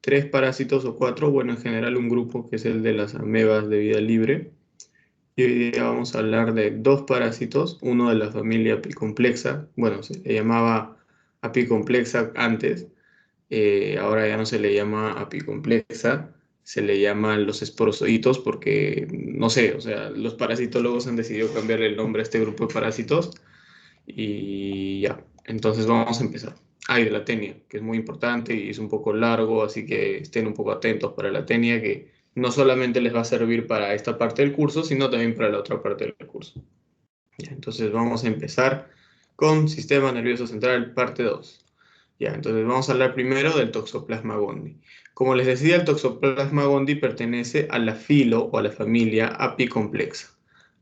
tres parásitos o cuatro, bueno, en general un grupo que es el de las amebas de vida libre. Y hoy día vamos a hablar de dos parásitos, uno de la familia Apicomplexa, bueno, se le llamaba Apicomplexa antes, ahora ya no se le llama apicomplexa, se le llaman los esporozoitos porque, no sé, o sea, los parasitólogos han decidido cambiarle el nombre a este grupo de parásitos y ya, entonces vamos a empezar. Hay de la tenia, que es muy importante y es un poco largo, así que estén un poco atentos para la tenia, que no solamente les va a servir para esta parte del curso, sino también para la otra parte del curso. Ya, entonces vamos a empezar con Sistema Nervioso Central, parte 2. Ya, entonces vamos a hablar primero del Toxoplasma gondii. Como les decía, el Toxoplasma gondii pertenece a la filo o a la familia Apicomplexa.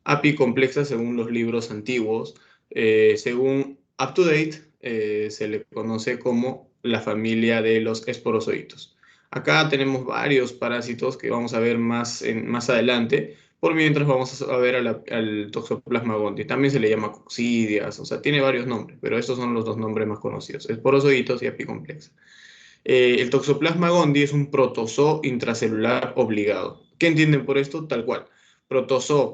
Apicomplexa según los libros antiguos, según UpToDate, se le conoce como la familia de los esporozoitos. Acá tenemos varios parásitos que vamos a ver más adelante. Por mientras vamos a ver al Toxoplasma gondii. También se le llama coccidias, o sea, tiene varios nombres, pero estos son los dos nombres más conocidos, esporozoitos y apicomplexa. El Toxoplasma gondii es un protozoo intracelular obligado. ¿Qué entienden por esto? Tal cual. Protozoo,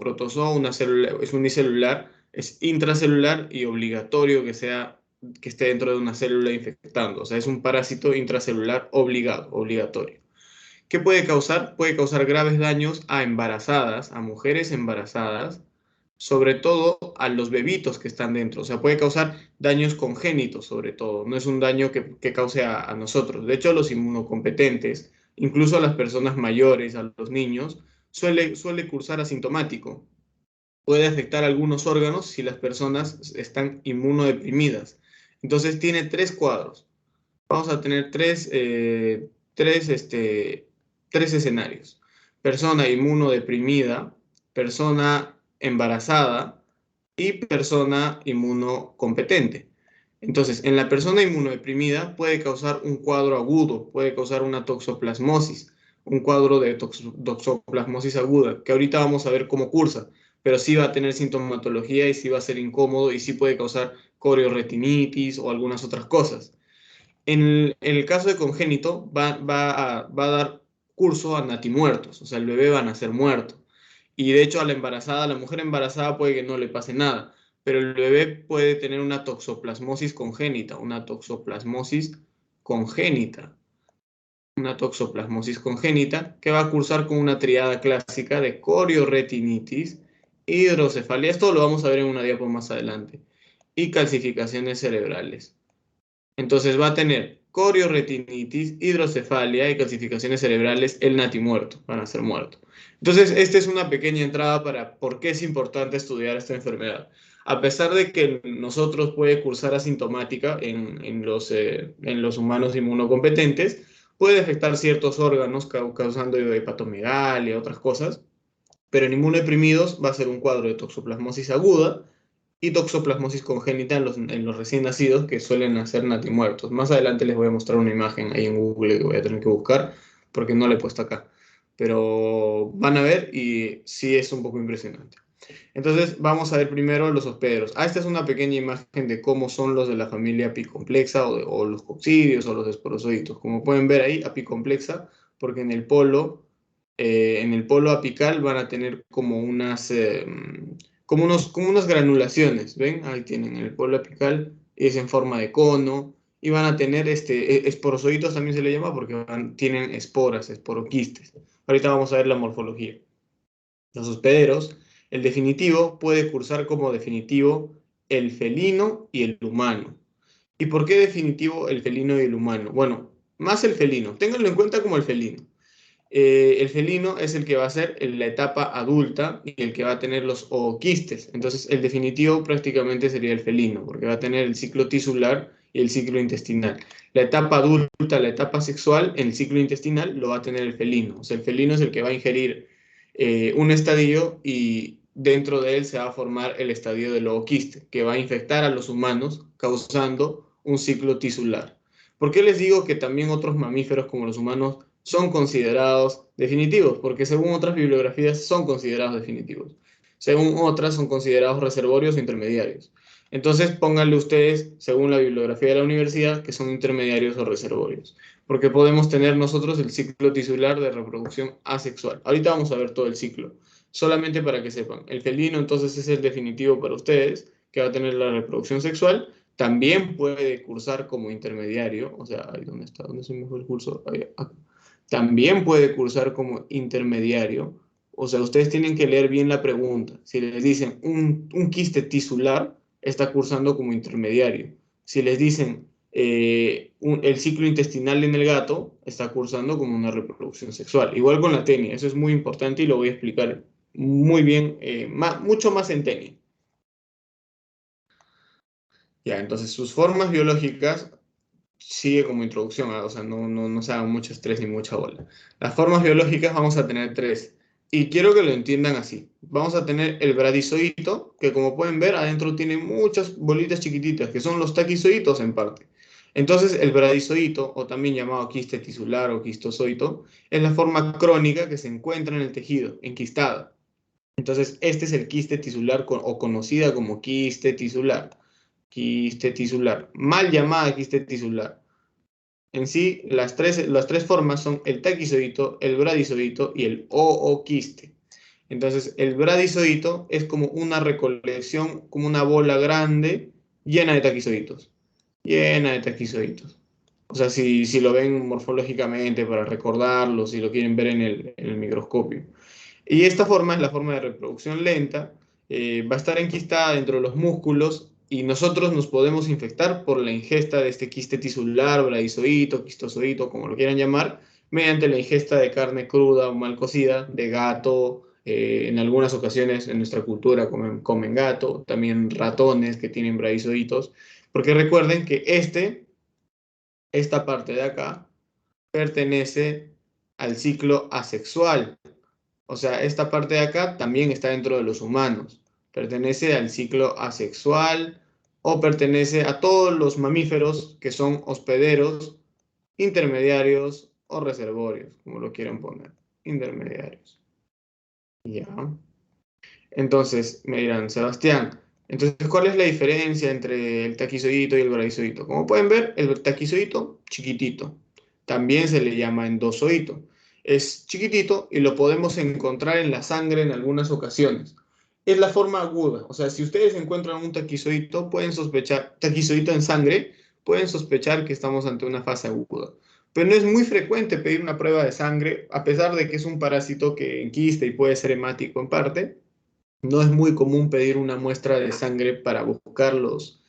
una célula, es unicelular, es intracelular y obligatorio que esté dentro de una célula infectando. O sea, es un parásito intracelular obligado, obligatorio. ¿Qué puede causar? Puede causar graves daños a embarazadas, a mujeres embarazadas, sobre todo a los bebitos que están dentro. O sea, puede causar daños congénitos, sobre todo. No es un daño que cause a nosotros. De hecho, a los inmunocompetentes, incluso a las personas mayores, a los niños, suele cursar asintomático. Puede afectar algunos órganos si las personas están inmunodeprimidas. Entonces, tiene tres cuadros. Vamos a tener tres escenarios. Persona inmunodeprimida, persona embarazada y persona inmunocompetente. Entonces, en la persona inmunodeprimida puede causar un cuadro agudo, puede causar una toxoplasmosis, un cuadro de toxoplasmosis aguda, que ahorita vamos a ver cómo cursa, pero sí va a tener sintomatología y sí va a ser incómodo y sí puede causar corioretinitis o algunas otras cosas. En el caso de congénito, va a dar curso a natimuertos, o sea, el bebé va a nacer muerto. Y de hecho, a la embarazada, a la mujer embarazada puede que no le pase nada, pero el bebé puede tener congénita, una toxoplasmosis congénita que va a cursar con una triada clásica de corioretinitis, hidrocefalia, esto lo vamos a ver en una diapo más adelante, y calcificaciones cerebrales. Entonces va a tener corioretinitis, hidrocefalia y calcificaciones cerebrales el natimuerto, van a ser muertos. Entonces, esta es una pequeña entrada para por qué es importante estudiar esta enfermedad. A pesar de que nosotros puede cursar asintomática en los humanos inmunocompetentes, puede afectar ciertos órganos causando hepatomegalia y otras cosas, pero en inmunodeprimidos va a ser un cuadro de toxoplasmosis aguda y toxoplasmosis congénita en los recién nacidos que suelen nacer natimuertos. Más adelante les voy a mostrar una imagen ahí en Google que voy a tener que buscar porque no la he puesto acá. Pero van a ver y sí es un poco impresionante. Entonces vamos a ver primero los hospederos. Esta es una pequeña imagen de cómo son los de la familia apicomplexa o los coccidios o los esporozoitos. Como pueden ver ahí, apicomplexa, porque en el polo apical van a tener como unas granulaciones, ¿ven? Ahí tienen el polo apical, es en forma de cono, y van a tener esporozoitos también se le llama porque tienen esporas, esporoquistes. Ahorita vamos a ver la morfología. Los hospederos, el definitivo puede cursar como definitivo el felino y el humano. ¿Y por qué definitivo el felino y el humano? Bueno, más el felino, ténganlo en cuenta como el felino. El felino es el que va a ser en la etapa adulta y el que va a tener los ooquistes. Entonces, el definitivo prácticamente sería el felino, porque va a tener el ciclo tisular y el ciclo intestinal. La etapa adulta, la etapa sexual, el ciclo intestinal lo va a tener el felino. O sea, el felino es el que va a ingerir un estadio y dentro de él se va a formar el estadio del ooquiste, que va a infectar a los humanos, causando un ciclo tisular. ¿Por qué les digo que también otros mamíferos como los humanos son considerados definitivos? Porque según otras bibliografías son considerados definitivos. Según otras son considerados reservorios o intermediarios. Entonces pónganle ustedes, según la bibliografía de la universidad, que son intermediarios o reservorios, porque podemos tener nosotros el ciclo tisular de reproducción asexual. Ahorita vamos a ver todo el ciclo, solamente para que sepan. El felino entonces es el definitivo para ustedes, que va a tener la reproducción sexual. También puede cursar como intermediario, o sea, ahí ¿dónde está? ¿Dónde se me fue el curso? Ahí, acá. También puede cursar como intermediario. O sea, ustedes tienen que leer bien la pregunta. Si les dicen un quiste tisular, está cursando como intermediario. Si les dicen el ciclo intestinal en el gato, está cursando como una reproducción sexual. Igual con la tenia, eso es muy importante y lo voy a explicar muy bien, mucho más en tenia. Ya, entonces sus formas biológicas sigue como introducción, o sea, no se hagan mucho estrés ni mucha bola. Las formas biológicas vamos a tener tres, y quiero que lo entiendan así. Vamos a tener el bradizoito, que como pueden ver, adentro tiene muchas bolitas chiquititas, que son los taquizoitos en parte. Entonces, el bradizoito, o también llamado quiste tisular o quistozoito, es la forma crónica que se encuentra en el tejido, enquistada. Entonces, este es el quiste tisular o conocida como quiste tisular, mal llamada quiste tisular. En sí, las tres formas son el taquizoidito, el bradizoidito y el ooquiste. Entonces, el bradizoidito es como una recolección, como una bola grande llena de taquizoiditos. Llena de taquizoiditos. O sea, si lo ven morfológicamente para recordarlo, si lo quieren ver en el microscopio. Y esta forma es la forma de reproducción lenta, va a estar enquistada dentro de los músculos y nosotros nos podemos infectar por la ingesta de este quiste tisular, bradizoito, quistozoito, como lo quieran llamar, mediante la ingesta de carne cruda o mal cocida, de gato, en algunas ocasiones en nuestra cultura comen gato, también ratones que tienen bradizoitos, porque recuerden que esta parte de acá pertenece al ciclo asexual. O sea, esta parte de acá también está dentro de los humanos. Pertenece al ciclo asexual o pertenece a todos los mamíferos que son hospederos, intermediarios o reservorios, como lo quieran poner. Intermediarios. Ya. Entonces, me dirán, Sebastián, entonces, ¿cuál es la diferencia entre el taquizoidito y el bradizoidito? Como pueden ver, el taquizoidito, chiquitito. También se le llama endozoito. Es chiquitito y lo podemos encontrar en la sangre en algunas ocasiones. Es la forma aguda. O sea, si ustedes encuentran un taquizoidito, pueden sospechar, taquizoidito en sangre, pueden sospechar que estamos ante una fase aguda. Pero no es muy frecuente pedir una prueba de sangre, a pesar de que es un parásito que enquista y puede ser hemático en parte. No es muy común pedir una muestra de sangre para buscar los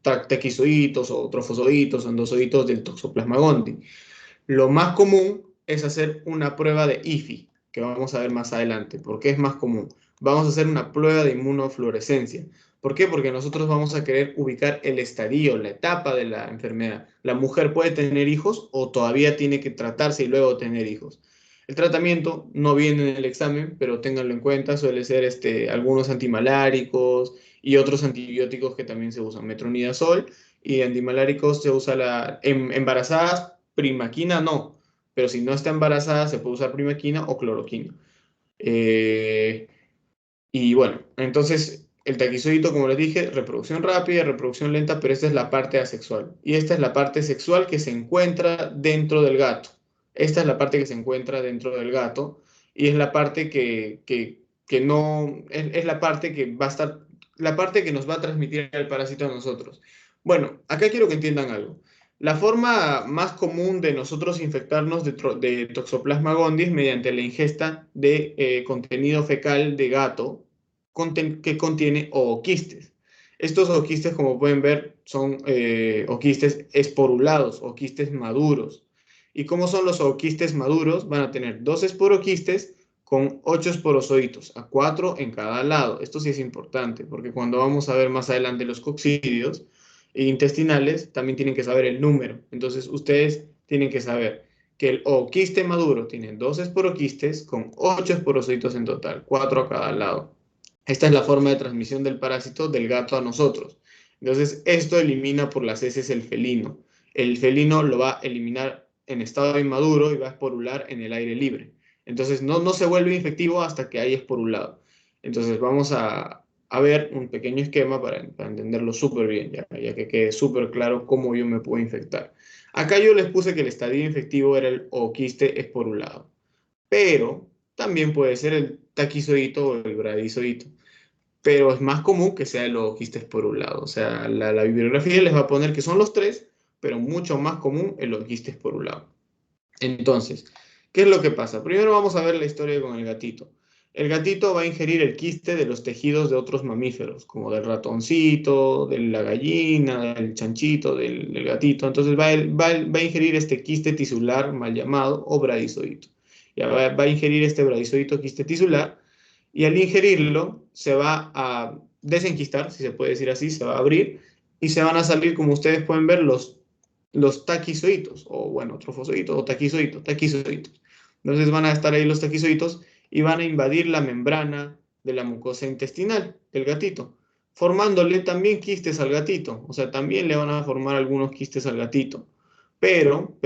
taquizoitos o trofozoitos o endoszoitos del Toxoplasma gondii. Lo más común es hacer una prueba de IFI, que vamos a ver más adelante. ¿Por qué es más común? Vamos a hacer una prueba de inmunofluorescencia. ¿Por qué? Porque nosotros vamos a querer ubicar el estadio, la etapa de la enfermedad. La mujer puede tener hijos o todavía tiene que tratarse y luego tener hijos. El tratamiento no viene en el examen, pero ténganlo en cuenta, suele ser algunos antimaláricos y otros antibióticos que también se usan, metronidazol y antimaláricos se usa en embarazadas, primaquina no, pero si no está embarazada se puede usar primaquina o cloroquina. Eh, y bueno, entonces el taquizoidito, como les dije, reproducción rápida, reproducción lenta, pero esta es la parte asexual. Y esta es la parte sexual que se encuentra dentro del gato. Esta es la parte que se encuentra dentro del gato y es la parte que no, es la parte que va a estar, la parte que nos va a transmitir el parásito a nosotros. Bueno, acá quiero que entiendan algo. La forma más común de nosotros infectarnos de Toxoplasma gondii es mediante la ingesta de contenido fecal de gato que contiene ooquistes. Estos ooquistes, como pueden ver, son ooquistes esporulados, ooquistes maduros. ¿Y cómo son los ooquistes maduros? Van a tener dos esporoquistes con 8 esporozoitos, a 4 en cada lado. Esto sí es importante, porque cuando vamos a ver más adelante los coccidios intestinales, también tienen que saber el número. Entonces, ustedes tienen que saber que el ooquiste maduro tiene dos esporoquistes con 8 esporocitos en total, 4 a cada lado. Esta es la forma de transmisión del parásito del gato a nosotros. Entonces, esto elimina por las heces el felino. El felino lo va a eliminar en estado inmaduro y va a esporular en el aire libre. Entonces, no se vuelve infectivo hasta que haya esporulado. Entonces, vamos a a ver un pequeño esquema para entenderlo súper bien, ya que quede súper claro cómo yo me puedo infectar. Acá yo les puse que el estadio infectivo era el ooquiste esporulado, pero también puede ser el taquizoidito o el bradizoidito, pero es más común que sea el ooquiste esporulado. O sea, la bibliografía les va a poner que son los tres, pero mucho más común el ooquiste esporulado. Entonces, ¿qué es lo que pasa? Primero vamos a ver la historia con el gatito. El gatito va a ingerir el quiste de los tejidos de otros mamíferos, como del ratoncito, de la gallina, del chanchito, del gatito. Entonces va a ingerir este quiste tisular mal llamado o bradizoito. Ya va a ingerir este bradizoito quiste tisular y al ingerirlo se va a desenquistar, si se puede decir así, se va a abrir y se van a salir, como ustedes pueden ver, los taquizoitos, o bueno, trofozoitos, o taquizoitos. Entonces van a estar ahí los taquizoitos y van a invadir la membrana de la mucosa intestinal del gatito, formándole también quistes al gatito. O sea, también le van a formar algunos quistes al gatito. Pero,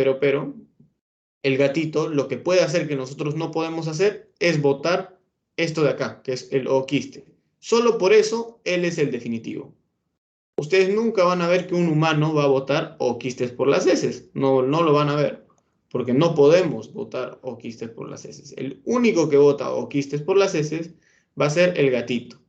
el gatito lo que puede hacer que nosotros no podemos hacer es botar esto de acá, que es el ooquiste. Solo por eso él es el definitivo. Ustedes nunca van a ver que un humano va a votar oquistes por las heces. No, no lo van a ver, porque no podemos votar oquistes por las heces. El único que vota oquistes por las heces va a ser el gatito.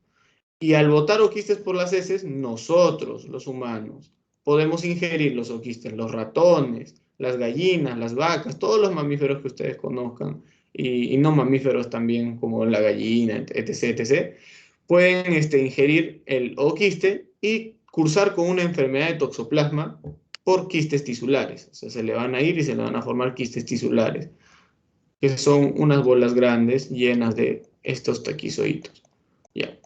Y al votar oquistes por las heces, nosotros, los humanos, podemos ingerir los oquistes, los ratones, las gallinas, las vacas, todos los mamíferos que ustedes conozcan, y no mamíferos también como la gallina, etc., etc., pueden ingerir el oquiste y cursar con una enfermedad de toxoplasma por quistes tisulares. O sea, se le van a ir y se le van a formar quistes tisulares, que son unas bolas grandes llenas de estos taquizoitos. Ya.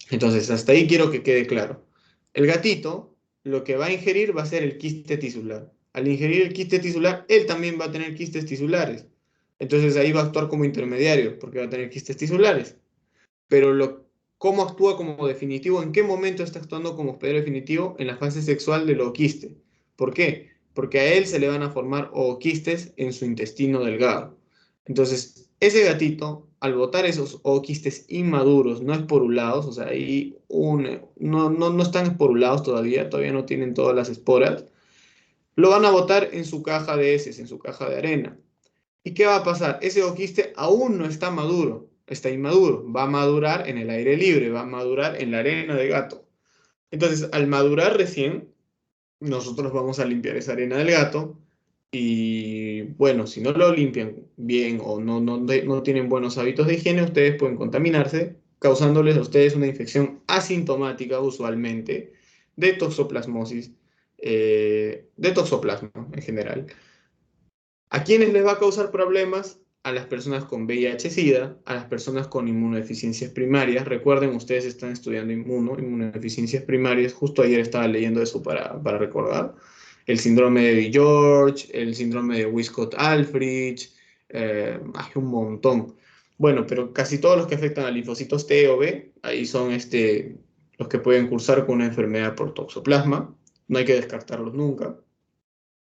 Entonces, hasta ahí quiero que quede claro. El gatito lo que va a ingerir va a ser el quiste tisular. Al ingerir el quiste tisular, él también va a tener quistes tisulares. Entonces ahí va a actuar como intermediario, porque va a tener quistes tisulares. Pero cómo actúa como definitivo, en qué momento está actuando como hospedero definitivo en la fase sexual del ooquiste. ¿Por qué? Porque a él se le van a formar ooquistes en su intestino delgado. Entonces, ese gatito, al botar esos ooquistes inmaduros, no esporulados, o sea, no están esporulados todavía no tienen todas las esporas, lo van a botar en su caja de heces, en su caja de arena. ¿Y qué va a pasar? Ese oquiste aún no está maduro, está inmaduro. Va a madurar en el aire libre, va a madurar en la arena de gato. Entonces, al madurar recién, nosotros vamos a limpiar esa arena del gato y bueno, si no lo limpian bien o no tienen buenos hábitos de higiene, ustedes pueden contaminarse, causándoles a ustedes una infección asintomática usualmente de toxoplasmosis, de toxoplasma en general. ¿A quiénes les va a causar problemas? A las personas con VIH-Sida, a las personas con inmunodeficiencias primarias. Recuerden, ustedes están estudiando inmunodeficiencias primarias. Justo ayer estaba leyendo eso para recordar. El síndrome de George, el síndrome de Wiskott-Aldrich, hay un montón. Bueno, pero casi todos los que afectan a linfocitos T o B, ahí son los que pueden cursar con una enfermedad por toxoplasma. No hay que descartarlos nunca.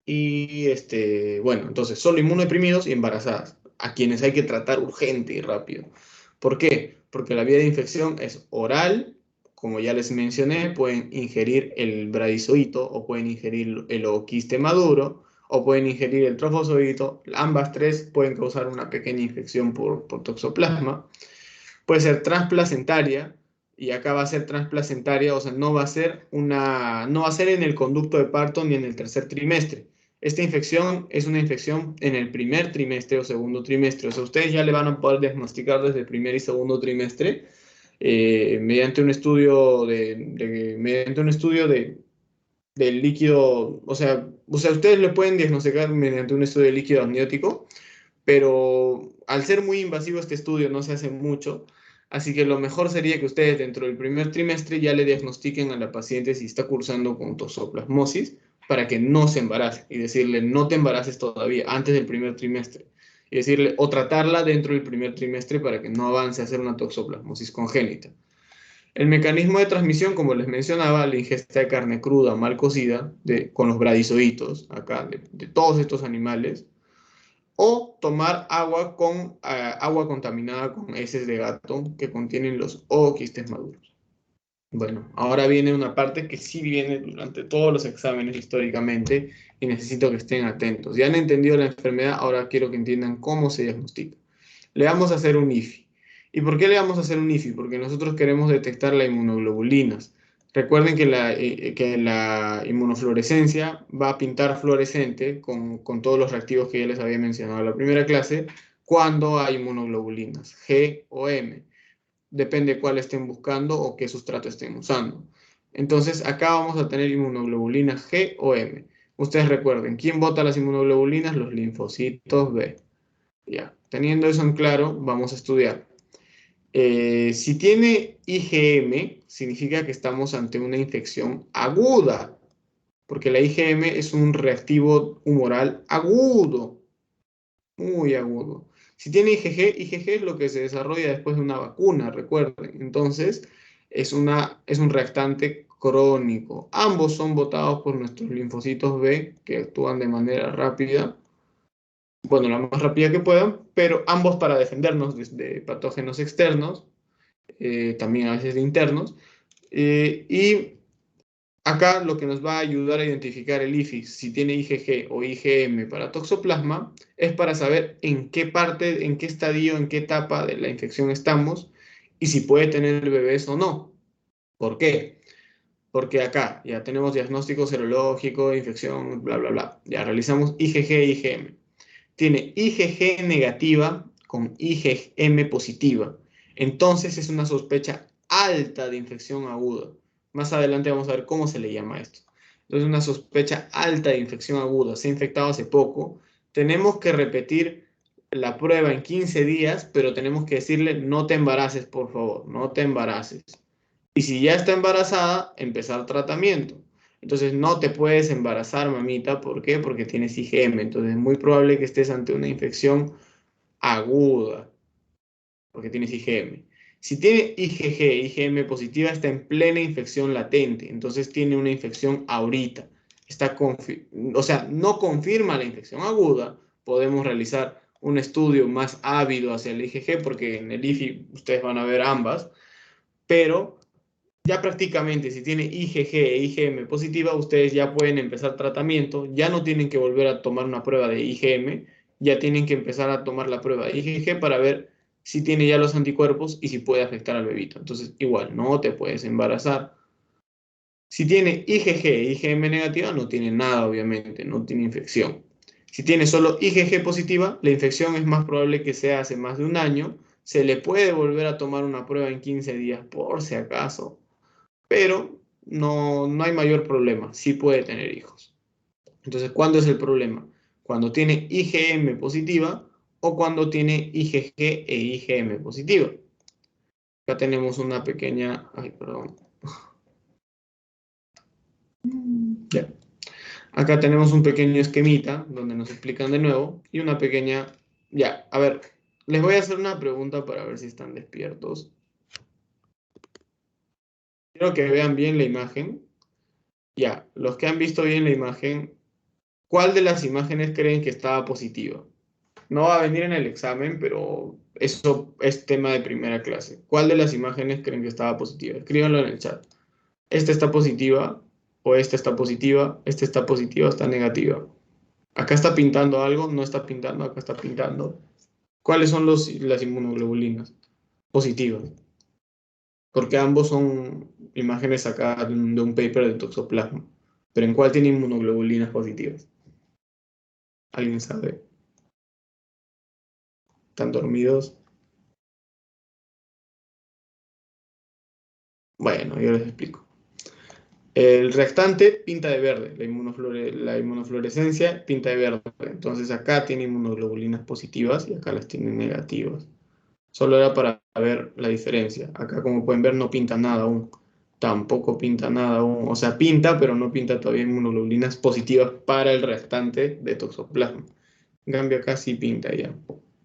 Y bueno, entonces solo inmunodeprimidos y embarazadas, a quienes hay que tratar urgente y rápido. ¿Por qué? Porque la vía de infección es oral, como ya les mencioné, pueden ingerir el bradizoito o pueden ingerir el ooquiste maduro o pueden ingerir el trofozoito. Ambas tres pueden causar una pequeña infección por toxoplasma. Puede ser transplacentaria, y acá va a ser transplacentaria, o sea, no va a ser en el conducto de parto ni en el tercer trimestre. Esta infección es una infección en el primer trimestre o segundo trimestre. O sea, ustedes ya le van a poder diagnosticar desde el primer y segundo trimestre mediante un estudio del líquido, o sea, ustedes le pueden diagnosticar mediante un estudio de líquido amniótico, pero al ser muy invasivo este estudio no se hace mucho, así que lo mejor sería que ustedes dentro del primer trimestre ya le diagnostiquen a la paciente si está cursando con toxoplasmosis para que no se embarace y decirle no te embaraces todavía antes del primer trimestre y decirle o tratarla dentro del primer trimestre para que no avance a hacer una toxoplasmosis congénita. El mecanismo de transmisión, como les mencionaba, la ingesta de carne cruda mal cocida con los bradizoitos acá de todos estos animales o tomar agua contaminada con heces de gato que contienen los ooquistes maduros. Bueno, ahora viene una parte que sí viene durante todos los exámenes históricamente y necesito que estén atentos. Ya han entendido la enfermedad, ahora quiero que entiendan cómo se diagnostica. Le vamos a hacer un IFI. ¿Y por qué le vamos a hacer un IFI? Porque nosotros queremos detectar las inmunoglobulinas. Recuerden que la inmunofluorescencia va a pintar fluorescente con todos los reactivos que ya les había mencionado en la primera clase cuando hay inmunoglobulinas, G o M. Depende cuál estén buscando o qué sustrato estén usando. Entonces, acá vamos a tener inmunoglobulinas G o M. Ustedes recuerden, ¿quién bota las inmunoglobulinas? Los linfocitos B. Ya, teniendo eso en claro, vamos a estudiar. Si tiene IgM, significa que estamos ante una infección aguda, porque la IgM es un reactivo humoral agudo, muy agudo. Si tiene IgG, IgG es lo que se desarrolla después de una vacuna, recuerden. Entonces, es un reactante crónico. Ambos son botados por nuestros linfocitos B, que actúan de manera rápida, bueno, la más rápida que puedan, pero ambos para defendernos de patógenos externos, también a veces de internos. Y acá lo que nos va a ayudar a identificar el IFI, si tiene IgG o IgM para toxoplasma, es para saber en qué parte, en qué estadio, en qué etapa de la infección estamos y si puede tener bebés o no. ¿Por qué? Porque acá ya tenemos diagnóstico serológico, infección, bla, bla, bla. Ya realizamos IgG e IgM. Tiene IgG negativa con IgM positiva. Entonces es una sospecha alta de infección aguda. Más adelante vamos a ver cómo se le llama esto. Entonces una sospecha alta de infección aguda. Se ha infectado hace poco. Tenemos que repetir la prueba en 15 días, pero tenemos que decirle no te embaraces, por favor, no te embaraces. Y si ya está embarazada, empezar tratamiento. Entonces no te puedes embarazar, mamita. ¿Por qué? Porque tienes IgM. Entonces es muy probable que estés ante una infección aguda, porque tienes IgM. Si tiene IgG, IgM positiva, está en plena infección latente. Entonces tiene una infección ahorita. O sea, no confirma la infección aguda. Podemos realizar un estudio más ávido hacia el IgG, porque en el IFI ustedes van a ver ambas. Pero ya prácticamente, si tiene IgG e IgM positiva, ustedes ya pueden empezar tratamiento, ya no tienen que volver a tomar una prueba de IgM, ya tienen que empezar a tomar la prueba de IgG para ver si tiene ya los anticuerpos y si puede afectar al bebito. Entonces, igual, no te puedes embarazar. Si tiene IgG e IgM negativa, no tiene nada, obviamente, no tiene infección. Si tiene solo IgG positiva, la infección es más probable que sea hace más de un año. Se le puede volver a tomar una prueba en 15 días, por si acaso, pero no hay mayor problema, sí puede tener hijos. Entonces, ¿cuándo es el problema? Cuando tiene IgM positiva o cuando tiene IgG e IgM positiva. Acá tenemos una pequeña, ay, perdón. Ya. Acá tenemos un pequeño esquemita donde nos explican de nuevo y una pequeña, ya, a ver, les voy a hacer una pregunta para ver si están despiertos. Quiero que vean bien la imagen. Ya, los que han visto bien la imagen, ¿cuál de las imágenes creen que estaba positiva? No va a venir en el examen, pero eso es tema de primera clase. ¿Cuál de las imágenes creen que estaba positiva? Escríbanlo en el chat. ¿Esta está positiva? ¿O esta está positiva? ¿Esta está positiva o está negativa? Acá está pintando algo, no está pintando, acá está pintando. ¿Cuáles son las inmunoglobulinas? Positivas. Porque ambos son imágenes sacadas de un paper de toxoplasma. ¿Pero en cuál tiene inmunoglobulinas positivas? ¿Alguien sabe? ¿Están dormidos? Bueno, yo les explico. El reactante pinta de verde, la inmunofluorescencia pinta de verde. Entonces acá tiene inmunoglobulinas positivas y acá las tiene negativas. Solo era para ver la diferencia. Acá, como pueden ver, no pinta nada aún. Tampoco pinta nada aún. O sea, pinta, pero no pinta todavía inmunoglobulinas positivas para el reactante de toxoplasma. En cambio, acá sí pinta ya.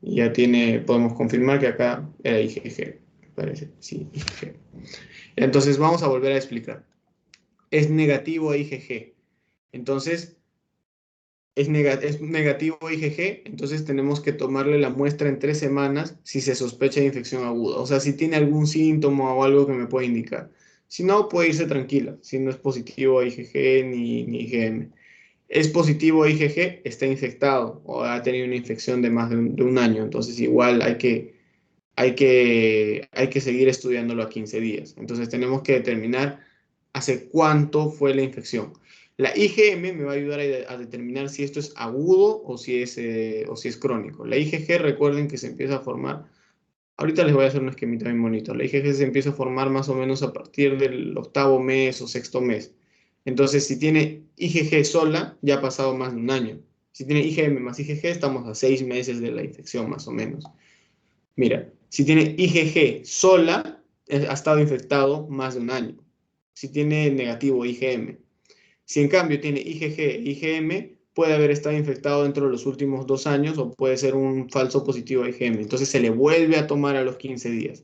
Y ya tiene, podemos confirmar que acá era IgG. Parece, sí, IgG. Entonces vamos a volver a explicar. Es negativo a IgG. Entonces, es negativo a IgG, entonces tenemos que tomarle la muestra en 3 semanas si se sospecha de infección aguda. O sea, si tiene algún síntoma o algo que me pueda indicar. Si no, puede irse tranquila, si no es positivo a IgG ni IgM. Es positivo a IgG, está infectado o ha tenido una infección de más de un año, entonces igual hay que seguir estudiándolo a 15 días. Entonces tenemos que determinar hace cuánto fue la infección. La IgM me va a ayudar a determinar si esto es agudo o si es crónico. La IgG, recuerden que se empieza a formar. Ahorita les voy a hacer un esquemita bien bonito. La IgG se empieza a formar más o menos a partir del octavo mes o sexto mes. Entonces, si tiene IgG sola, ya ha pasado más de un año. Si tiene IgM más IgG, estamos a 6 meses de la infección más o menos. Mira, si tiene IgG sola, ha estado infectado más de un año. Si tiene negativo IgM. Si en cambio tiene IgG e IgM, puede haber estado infectado dentro de los últimos 2 años o puede ser un falso positivo a IgM. Entonces se le vuelve a tomar a los 15 días.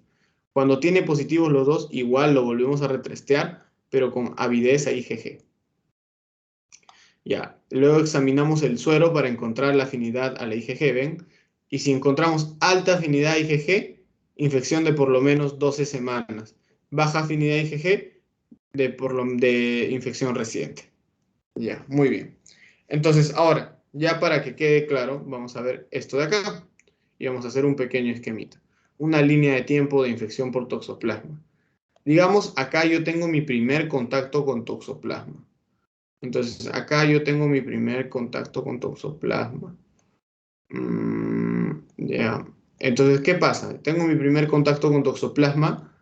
Cuando tiene positivos los dos, igual lo volvemos a retestear, pero con avidez a IgG. Ya, luego examinamos el suero para encontrar la afinidad a la IgG, ¿ven? Y si encontramos alta afinidad a IgG, infección de por lo menos 12 semanas. Baja afinidad a IgG, de infección reciente. Ya, muy bien. Entonces, ahora, ya para que quede claro, vamos a ver esto de acá. Y vamos a hacer un pequeño esquemita. Una línea de tiempo de infección por toxoplasma. Digamos, acá yo tengo mi primer contacto con toxoplasma. Entonces, acá yo tengo mi primer contacto con toxoplasma. Ya. Entonces, ¿qué pasa? Tengo mi primer contacto con toxoplasma.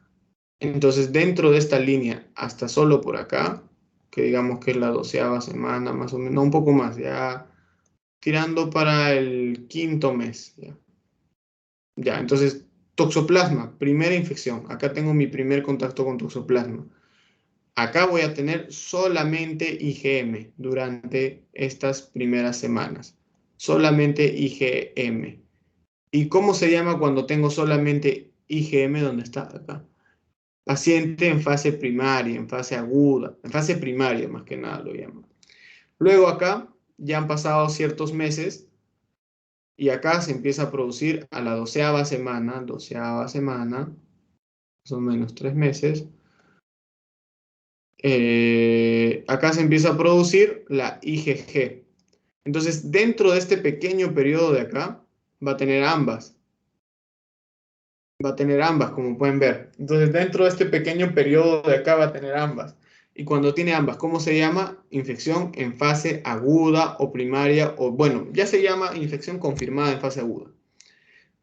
Entonces, dentro de esta línea, hasta solo por acá, que digamos que es la 12ª semana, más o menos, no, un poco más, ya tirando para el quinto mes. Ya, ya, entonces, toxoplasma, primera infección. Acá tengo mi primer contacto con toxoplasma. Acá voy a tener solamente IgM durante estas primeras semanas. Solamente IgM. ¿Y cómo se llama cuando tengo solamente IgM? ¿Dónde está? Acá. Paciente en fase primaria, en fase aguda, en fase primaria más que nada lo llaman. Luego acá ya han pasado ciertos meses y acá se empieza a producir a la 12ª semana, más o menos 3 meses. Acá se empieza a producir la IgG. Entonces, dentro de este pequeño periodo de acá, va a tener ambas. Va a tener ambas, como pueden ver. Entonces, dentro de este pequeño periodo de acá va a tener ambas. Y cuando tiene ambas, ¿cómo se llama? Infección en fase aguda o primaria, o bueno, ya se llama infección confirmada en fase aguda.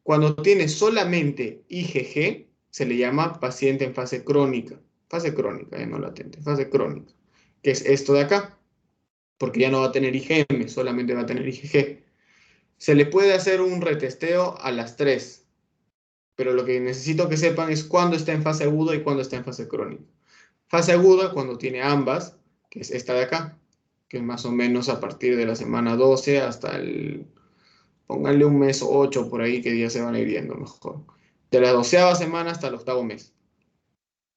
Cuando tiene solamente IgG, se le llama paciente en fase crónica, no latente, fase crónica, que es esto de acá, porque ya no va a tener IgM, solamente va a tener IgG. Se le puede hacer un retesteo a las 3, pero lo que necesito que sepan es cuándo está en fase aguda y cuándo está en fase crónica. Fase aguda cuando tiene ambas, que es esta de acá, que es más o menos a partir de la semana 12 hasta pónganle un mes 8 por ahí, que ya se van a ir viendo mejor. De la 12ª semana hasta el 8º mes.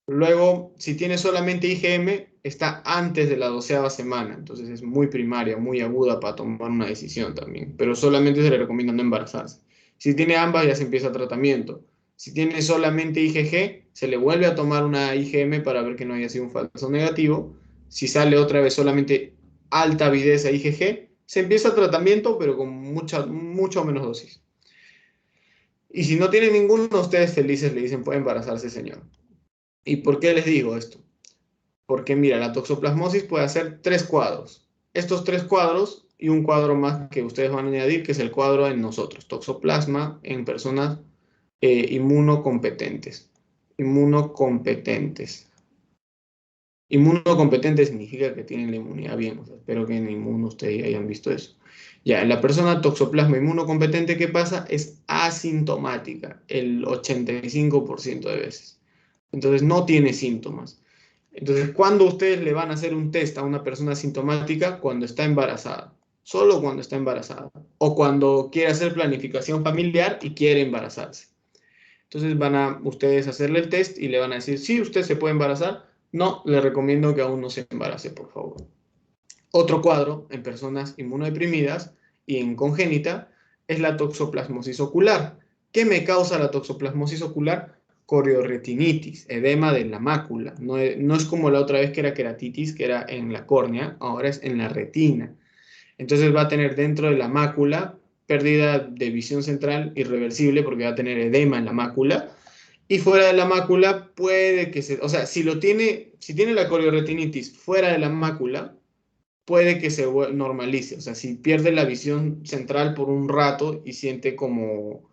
Luego, si tiene solamente IgM, está antes de la 12ª semana, entonces es muy primaria, muy aguda para tomar una decisión también, pero solamente se le recomienda no embarazarse. Si tiene ambas, ya se empieza tratamiento. Si tiene solamente IgG, se le vuelve a tomar una IgM para ver que no haya sido un falso negativo. Si sale otra vez solamente alta avidez a IgG, se empieza tratamiento, pero con mucha menos dosis. Y si no tiene ninguno, ustedes felices le dicen, puede embarazarse, señor. ¿Y por qué les digo esto? Porque mira, la toxoplasmosis puede hacer 3 cuadros. Estos 3 cuadros y un cuadro más que ustedes van a añadir, que es el cuadro en nosotros. Toxoplasma en personas inmunocompetentes. Inmunocompetentes. Inmunocompetente significa que tienen la inmunidad bien. O sea, espero que en inmuno ustedes hayan visto eso. Ya, en la persona toxoplasma inmunocompetente, ¿qué pasa? Es asintomática el 85% de veces. Entonces no tiene síntomas. Entonces, ¿cuándo ustedes le van a hacer un test a una persona asintomática? Cuando está embarazada. Solo cuando está embarazada. O cuando quiere hacer planificación familiar y quiere embarazarse. Entonces van a ustedes hacerle el test y le van a decir, sí, usted se puede embarazar. No, le recomiendo que aún no se embarace, por favor. Otro cuadro en personas inmunodeprimidas y en congénita es la toxoplasmosis ocular. ¿Qué me causa la toxoplasmosis ocular? corioretinitis, edema de la mácula. No es como la otra vez que era queratitis, que era en la córnea, ahora es en la retina. Entonces va a tener dentro de la mácula pérdida de visión central irreversible porque va a tener edema en la mácula. Y fuera de la mácula puede que o sea, si tiene la corioretinitis fuera de la mácula, puede que se normalice. O sea, si pierde la visión central por un rato y siente como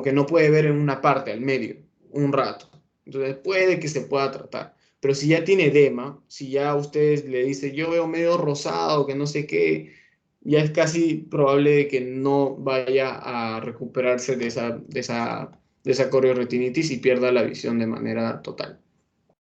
que no puede ver en una parte, al medio, un rato. Entonces puede que se pueda tratar. Pero si ya tiene edema, si ya ustedes le dicen, yo veo medio rosado, que no sé qué, ya es casi probable de que no vaya a recuperarse de esa corioretinitis y pierda la visión de manera total.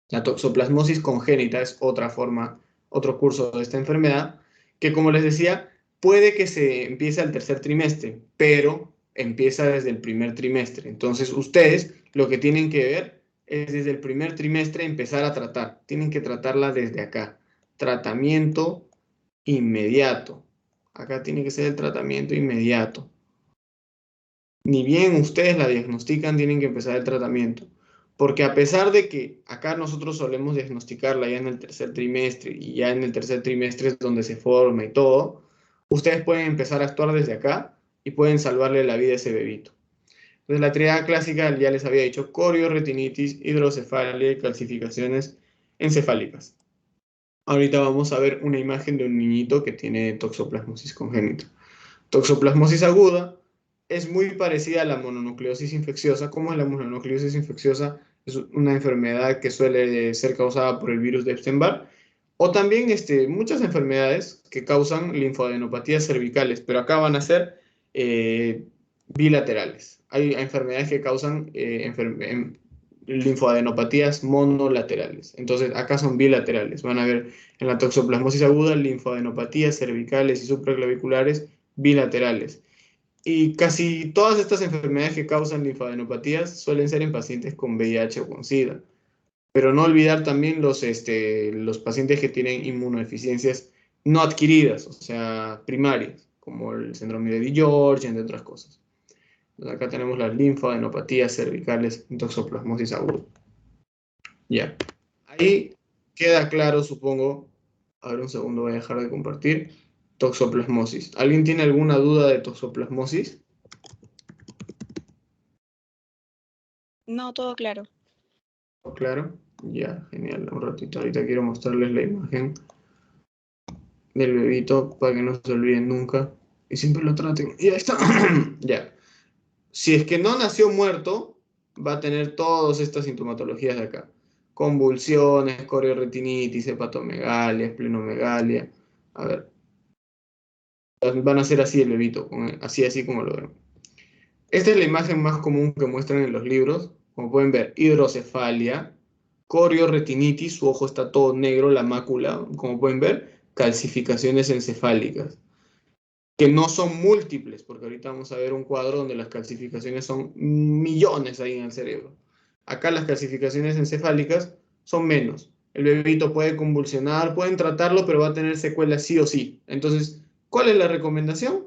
La toxoplasmosis congénita es otra forma, otro curso de esta enfermedad, que como les decía, puede que se empiece al tercer trimestre, pero empieza desde el primer trimestre. Entonces, ustedes lo que tienen que ver es desde el primer trimestre empezar a tratar. Tienen que tratarla desde acá. Tratamiento inmediato. Acá tiene que ser el tratamiento inmediato. Ni bien ustedes la diagnostican, tienen que empezar el tratamiento. Porque a pesar de que acá nosotros solemos diagnosticarla ya en el tercer trimestre y ya en el tercer trimestre es donde se forma y todo, ustedes pueden empezar a actuar desde acá y pueden salvarle la vida a ese bebito. Entonces la triada clásica ya les había dicho corioretinitis, hidrocefalia y calcificaciones encefálicas. Ahorita vamos a ver una imagen de un niñito que tiene toxoplasmosis congénita. Toxoplasmosis aguda es muy parecida a la mononucleosis infecciosa. ¿Cómo es la mononucleosis infecciosa? Es una enfermedad que suele ser causada por el virus de Epstein-Barr. O también muchas enfermedades que causan linfadenopatías cervicales, pero acá van a ser bilaterales. Hay enfermedades que causan linfadenopatías monolaterales. Entonces, acá son bilaterales. Van a ver en la toxoplasmosis aguda linfadenopatías cervicales y supraclaviculares bilaterales. Y casi todas estas enfermedades que causan linfadenopatías suelen ser en pacientes con VIH o con SIDA. Pero no olvidar también los pacientes que tienen inmunodeficiencias no adquiridas, o sea, primarias, como el síndrome de George, entre otras cosas. Entonces acá tenemos las linfadenopatías cervicales en toxoplasmosis aguda. Ya. Ahí queda claro, supongo. A ver, un segundo, voy a dejar de compartir. Toxoplasmosis. ¿Alguien tiene alguna duda de toxoplasmosis? No, todo claro. Claro. Ya, genial. Un ratito. Ahorita quiero mostrarles la imagen del bebito para que no se olviden nunca. Y siempre lo traten. Y ahí está. Ya. Si es que no nació muerto, va a tener todas estas sintomatologías de acá. Convulsiones, corioretinitis, hepatomegalia, esplenomegalia. A ver, van a ser así el bebito, así como lo ven. Esta es la imagen más común que muestran en los libros. Como pueden ver, hidrocefalia, corioretinitis, su ojo está todo negro, la mácula, como pueden ver, calcificaciones encefálicas, que no son múltiples, porque ahorita vamos a ver un cuadro donde las calcificaciones son millones ahí en el cerebro. Acá las calcificaciones encefálicas son menos. El bebito puede convulsionar, pueden tratarlo, pero va a tener secuelas sí o sí. Entonces, ¿cuál es la recomendación?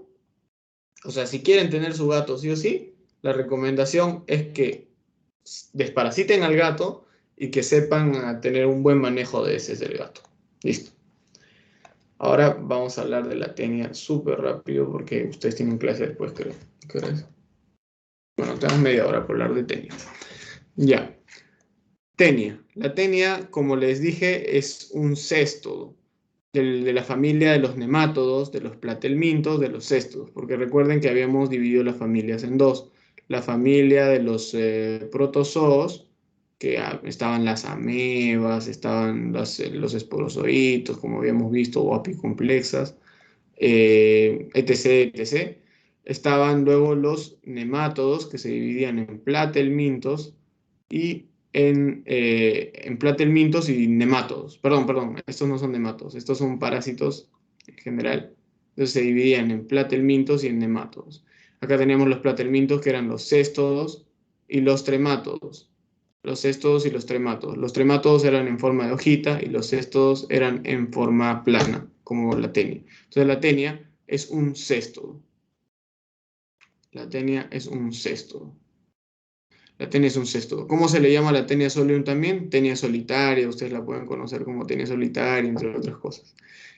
O sea, si quieren tener su gato sí o sí, la recomendación es que desparasiten al gato y que sepan tener un buen manejo de ese del gato. Listo. Ahora vamos a hablar de la tenia súper rápido porque ustedes tienen clase después, creo. ¿Qué hora es? Bueno, tenemos media hora para hablar de tenia. Ya. Tenia. La tenia, como les dije, es un céstodo de la familia de los nemátodos, de los platelmintos, de los céstodos, porque recuerden que habíamos dividido las familias en dos. La familia de los protozoos, que estaban las amebas, estaban los esporozoitos, como habíamos visto, o apicomplexas, etc., etc. Estaban luego los nemátodos, que se dividían en platelmintos y en platelmintos y nemátodos. Perdón, estos no son nemátodos, estos son parásitos en general. Entonces se dividían en platelmintos y en nemátodos. Acá teníamos los platelmintos que eran los céstodos y los tremátodos. Los céstodos y los tremátodos. Los tremátodos eran en forma de hojita y los céstodos eran en forma plana, como la tenia. Entonces la tenia es un céstodo. La tenia es un céstodo. La tenia es un cesto. ¿Cómo se le llama a la tenia solium también? Tenia solitaria, ustedes la pueden conocer como tenia solitaria, entre otras cosas.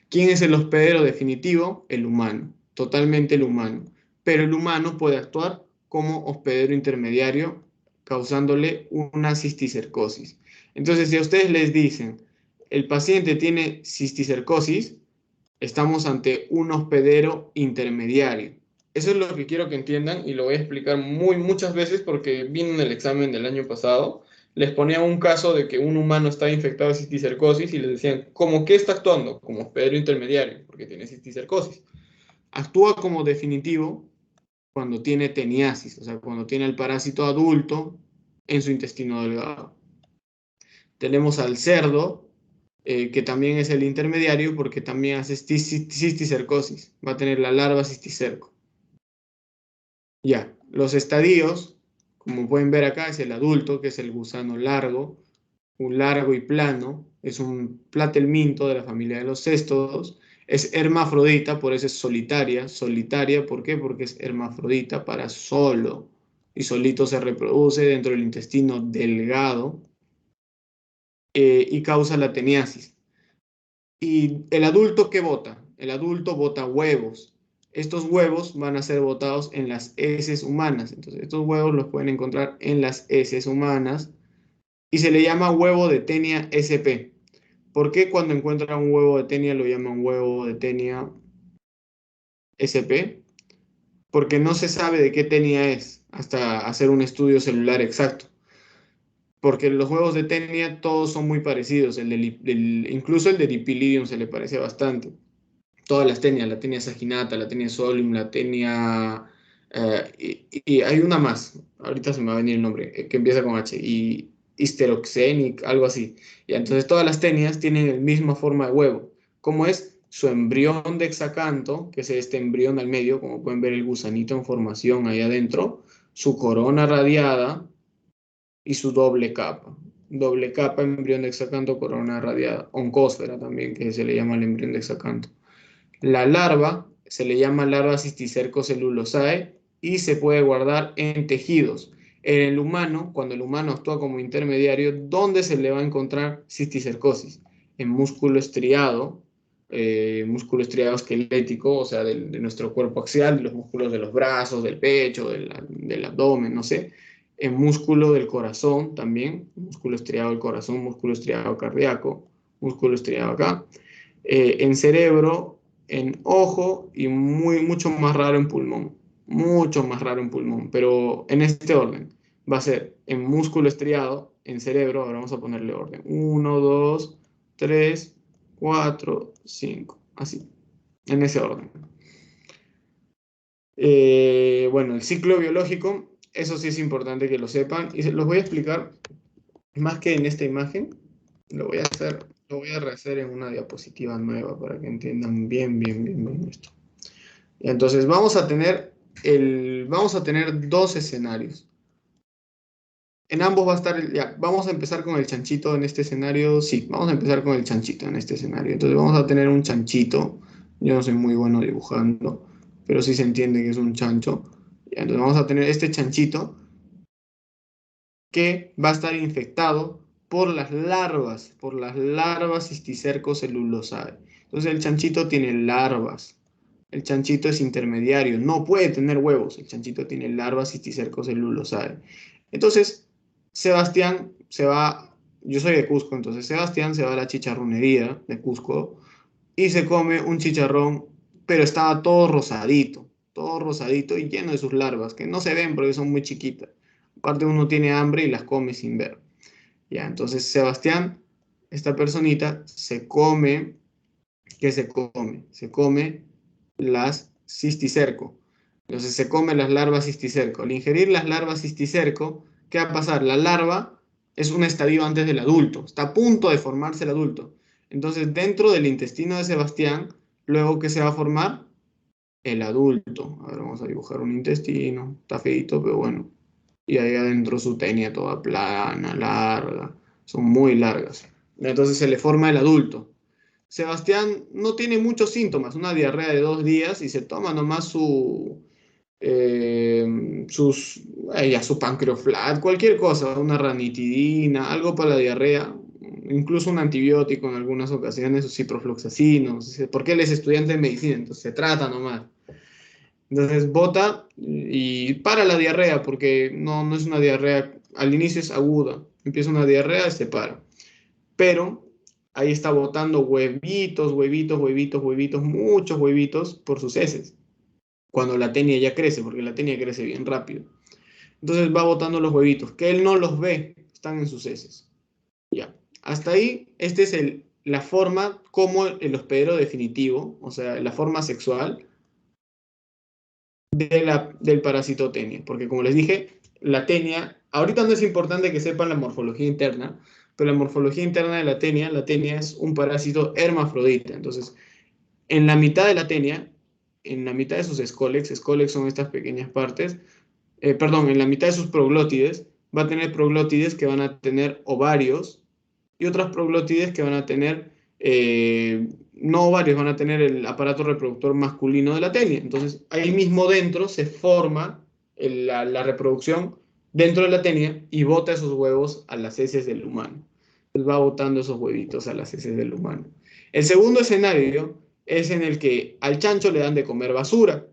¿Quién es el hospedero definitivo? El humano, totalmente el humano. Pero el humano puede actuar como hospedero intermediario, causándole una cisticercosis. Entonces, si a ustedes les dicen, el paciente tiene cisticercosis, estamos ante un hospedero intermediario. Eso es lo que quiero que entiendan y lo voy a explicar muchas veces porque vino en el examen del año pasado. Les ponía un caso de que un humano estaba infectado de cisticercosis y les decían, ¿cómo qué está actuando? Como hospedero intermediario, porque tiene cisticercosis. Actúa como definitivo cuando tiene teniasis, o sea, cuando tiene el parásito adulto en su intestino delgado. Tenemos al cerdo, que también es el intermediario porque también hace cisticercosis. Va a tener la larva cisticerco. Ya, los estadios, como pueden ver acá, es el adulto, que es el gusano largo, un largo y plano, es un platelminto de la familia de los céstodos, es hermafrodita, por eso es solitaria. Solitaria, ¿por qué? Porque es hermafrodita para solo, y solito se reproduce dentro del intestino delgado, y causa la teniasis. ¿Y el adulto qué bota? El adulto bota huevos. Estos huevos van a ser botados en las heces humanas. Entonces, estos huevos los pueden encontrar en las heces humanas y se le llama huevo de tenia SP. ¿Por qué cuando encuentran un huevo de tenia lo llaman huevo de tenia SP? Porque no se sabe de qué tenia es hasta hacer un estudio celular exacto. Porque los huevos de tenia todos son muy parecidos. Incluso el de Dipilidium se le parece bastante. Todas las tenias, la tenia saginata, la tenia solium, la tenia... y hay una más, ahorita se me va a venir el nombre, que empieza con H, y Hysteroxenic, algo así. Y entonces todas las tenias tienen la misma forma de huevo. ¿Cómo es? Su embrión de hexacanto, que es este embrión al medio, como pueden ver el gusanito en formación ahí adentro, su corona radiada y su doble capa. Doble capa, embrión de hexacanto, corona radiada. Oncósfera también, que se le llama el embrión de hexacanto. La larva se le llama larva cisticerco celulosae y se puede guardar en tejidos. En el humano, cuando el humano actúa como intermediario, ¿dónde se le va a encontrar cisticercosis? En músculo estriado esquelético, o sea, de nuestro cuerpo axial, los músculos de los brazos, del pecho, del abdomen, no sé. En músculo del corazón también, músculo estriado del corazón, músculo estriado cardíaco, músculo estriado acá, en cerebro, en ojo y mucho más raro en pulmón. Mucho más raro en pulmón, pero en este orden. Va a ser en músculo estriado, en cerebro, ahora vamos a ponerle orden. 1, 2, 3, 4, 5. Así, en ese orden. Bueno, el ciclo biológico, eso sí es importante que lo sepan y se los voy a explicar más que en esta imagen. Lo voy a rehacer en una diapositiva nueva para que entiendan bien esto. Y entonces vamos a tener dos escenarios. En ambos va a estar, ya, vamos a empezar con el chanchito en este escenario. Sí, vamos a empezar con el chanchito en este escenario. Entonces vamos a tener un chanchito. Yo no soy muy bueno dibujando, pero sí se entiende que es un chancho. Y entonces vamos a tener este chanchito que va a estar infectado por las larvas cisticerco celulosae. Entonces el chanchito tiene larvas. El chanchito es intermediario, no puede tener huevos. El chanchito tiene larvas cisticerco celulosae. Entonces, Sebastián se va, yo soy de Cusco, entonces Sebastián se va a la chicharronería de Cusco y se come un chicharrón, pero estaba todo rosadito y lleno de sus larvas, que no se ven porque son muy chiquitas. Aparte uno tiene hambre y las come sin ver. Ya, entonces Sebastián, esta personita, se come, ¿qué se come? Se come las cisticerco. Entonces se come las larvas cisticerco. Al ingerir las larvas cisticerco, ¿qué va a pasar? La larva es un estadio antes del adulto, está a punto de formarse el adulto. Entonces, dentro del intestino de Sebastián, luego que se va a formar el adulto. A ver, vamos a dibujar un intestino, está feito, pero bueno. Y ahí adentro su tenia toda plana, larga, son muy largas. Entonces se le forma el adulto. Sebastián no tiene muchos síntomas, una diarrea de 2 días y se toma nomás su pancreoflat, cualquier cosa, una ranitidina, algo para la diarrea, incluso un antibiótico en algunas ocasiones, o ciprofloxacino. Porque él es estudiante de medicina, entonces se trata nomás. Entonces bota y para la diarrea, porque no es una diarrea, al inicio es aguda, empieza una diarrea y se para. Pero ahí está botando huevitos, huevitos, huevitos, huevitos, muchos huevitos por sus heces, cuando la tenia ya crece, porque la tenia crece bien rápido. Entonces va botando los huevitos, que él no los ve, están en sus heces. Ya. Hasta ahí, esta es la forma como el hospedero definitivo, o sea, la forma sexual del parásito tenia. Porque como les dije, la tenia, ahorita no es importante que sepan la morfología interna, pero la morfología interna de la tenia es un parásito hermafrodita. Entonces, en la mitad de la tenia, en la mitad de sus escólex son estas pequeñas partes, perdón, en la mitad de sus proglótides, va a tener proglótides que van a tener ovarios y otras proglótides que van a tener, no ovarios, van a tener el aparato reproductor masculino de la tenia. Entonces, ahí mismo dentro se forma la reproducción dentro de la tenia y bota esos huevos a las heces del humano. Entonces va botando esos huevitos a las heces del humano. El segundo escenario es en el que al chancho le dan de comer basura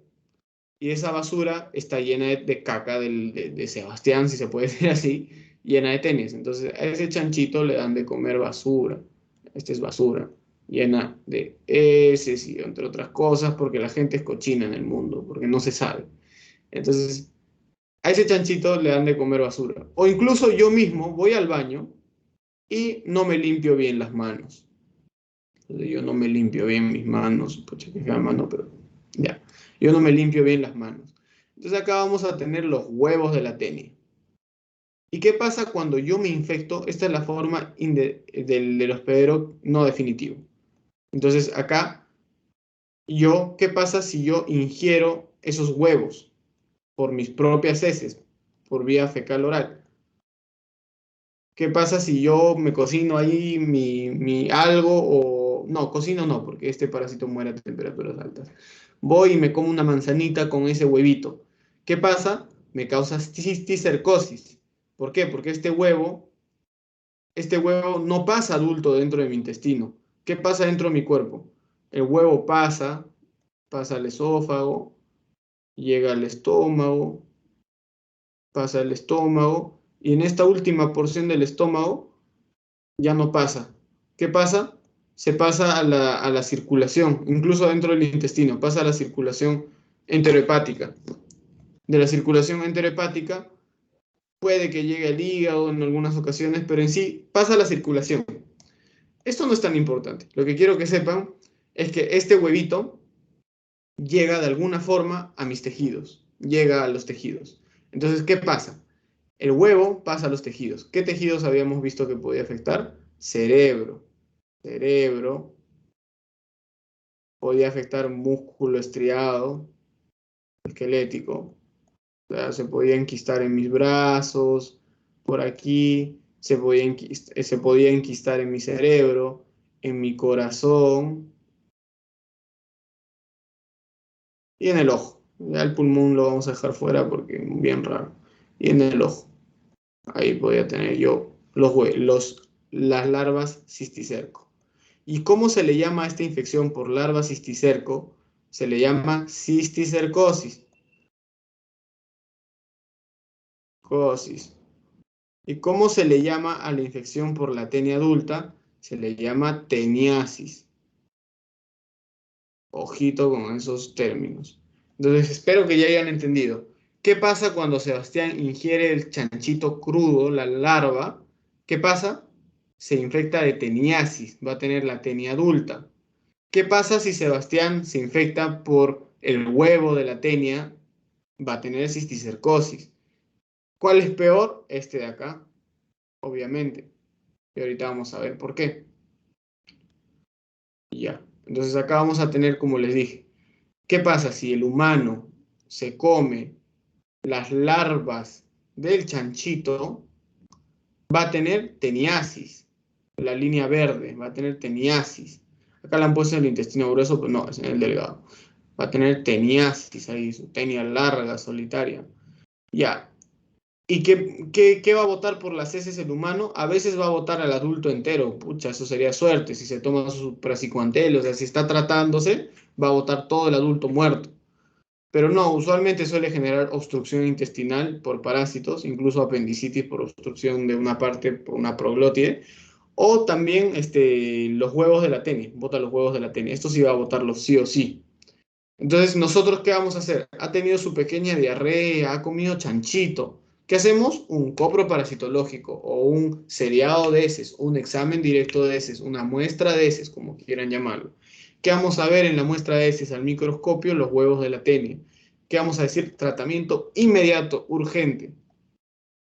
y esa basura está llena de caca de Sebastián, si se puede decir así, llena de tenis. Entonces a ese chanchito le dan de comer basura. Esta es basura, llena de heces y entre otras cosas, porque la gente es cochina en el mundo, porque no se sabe. Entonces a ese chanchito le dan de comer basura. O incluso yo mismo voy al baño y no me limpio bien las manos. Entonces, yo no me limpio bien mis manos, pucha, que fea mano, pero ya. Yo no me limpio bien las manos. Entonces acá vamos a tener los huevos de la tenia. ¿Y qué pasa cuando yo me infecto? Esta es la forma del hospedero no definitivo. Entonces acá, ¿qué pasa si yo ingiero esos huevos por mis propias heces, por vía fecal oral? ¿Qué pasa si yo me cocino ahí mi algo o... No, cocino no, porque este parásito muere a temperaturas altas. Voy y me como una manzanita con ese huevito. ¿Qué pasa? Me causa cisticercosis. ¿Por qué? Porque este huevo no pasa adulto dentro de mi intestino. ¿Qué pasa dentro de mi cuerpo? El huevo pasa al esófago, llega al estómago, pasa al estómago, y en esta última porción del estómago ya no pasa. ¿Qué pasa? Se pasa a la circulación, incluso dentro del intestino, pasa a la circulación enterohepática. De la circulación enterohepática puede que llegue al hígado en algunas ocasiones, pero en sí pasa a la circulación. Esto no es tan importante. Lo que quiero que sepan es que este huevito llega de alguna forma a mis tejidos, llega a los tejidos. Entonces, ¿qué pasa? El huevo pasa a los tejidos. ¿Qué tejidos habíamos visto que podía afectar? Cerebro, podía afectar músculo estriado, esquelético. O sea, se podía enquistar en mis brazos, por aquí, se podía enquistar en mi cerebro, en mi corazón y en el ojo. Ya el pulmón lo vamos a dejar fuera porque es bien raro. Y en el ojo. Ahí podía tener yo las larvas cisticerco. ¿Y cómo se le llama a esta infección por larva cisticerco? Se le llama cisticercosis. ¿Y cómo se le llama a la infección por la tenia adulta? Se le llama teniasis. Ojito con esos términos. Entonces, espero que ya hayan entendido. ¿Qué pasa cuando Sebastián ingiere el chanchito crudo, la larva? ¿Qué pasa? Se infecta de teniasis, va a tener la tenia adulta. ¿Qué pasa si Sebastián se infecta por el huevo de la tenia? Va a tener cisticercosis. ¿Cuál es peor? Este de acá, obviamente. Y ahorita vamos a ver por qué. Y ya. Entonces acá vamos a tener, como les dije, ¿qué pasa si el humano se come las larvas del chanchito? Va a tener teniasis. La línea verde va a tener teniasis. Acá la han puesto en el intestino grueso, pero no, es en el delgado. Va a tener teniasis ahí, su tenia larga, solitaria. Ya. ¿Y qué va a votar por las heces el humano? A veces va a votar al adulto entero. Pucha, eso sería suerte. Si se toma su praziquantel, o sea, si está tratándose, va a votar todo el adulto muerto. Pero no, usualmente suele generar obstrucción intestinal por parásitos, incluso apendicitis por obstrucción de una parte por una proglótide. O también los huevos de la tenia. Bota los huevos de la tenia. Esto sí va a votarlos sí o sí. Entonces, ¿nosotros qué vamos a hacer? Ha tenido su pequeña diarrea, ha comido chanchito. ¿Qué hacemos? Un copro parasitológico o un seriado de heces, un examen directo de heces, una muestra de heces, como quieran llamarlo. ¿Qué vamos a ver en la muestra de heces al microscopio? Los huevos de la tenia. ¿Qué vamos a decir? Tratamiento inmediato, urgente.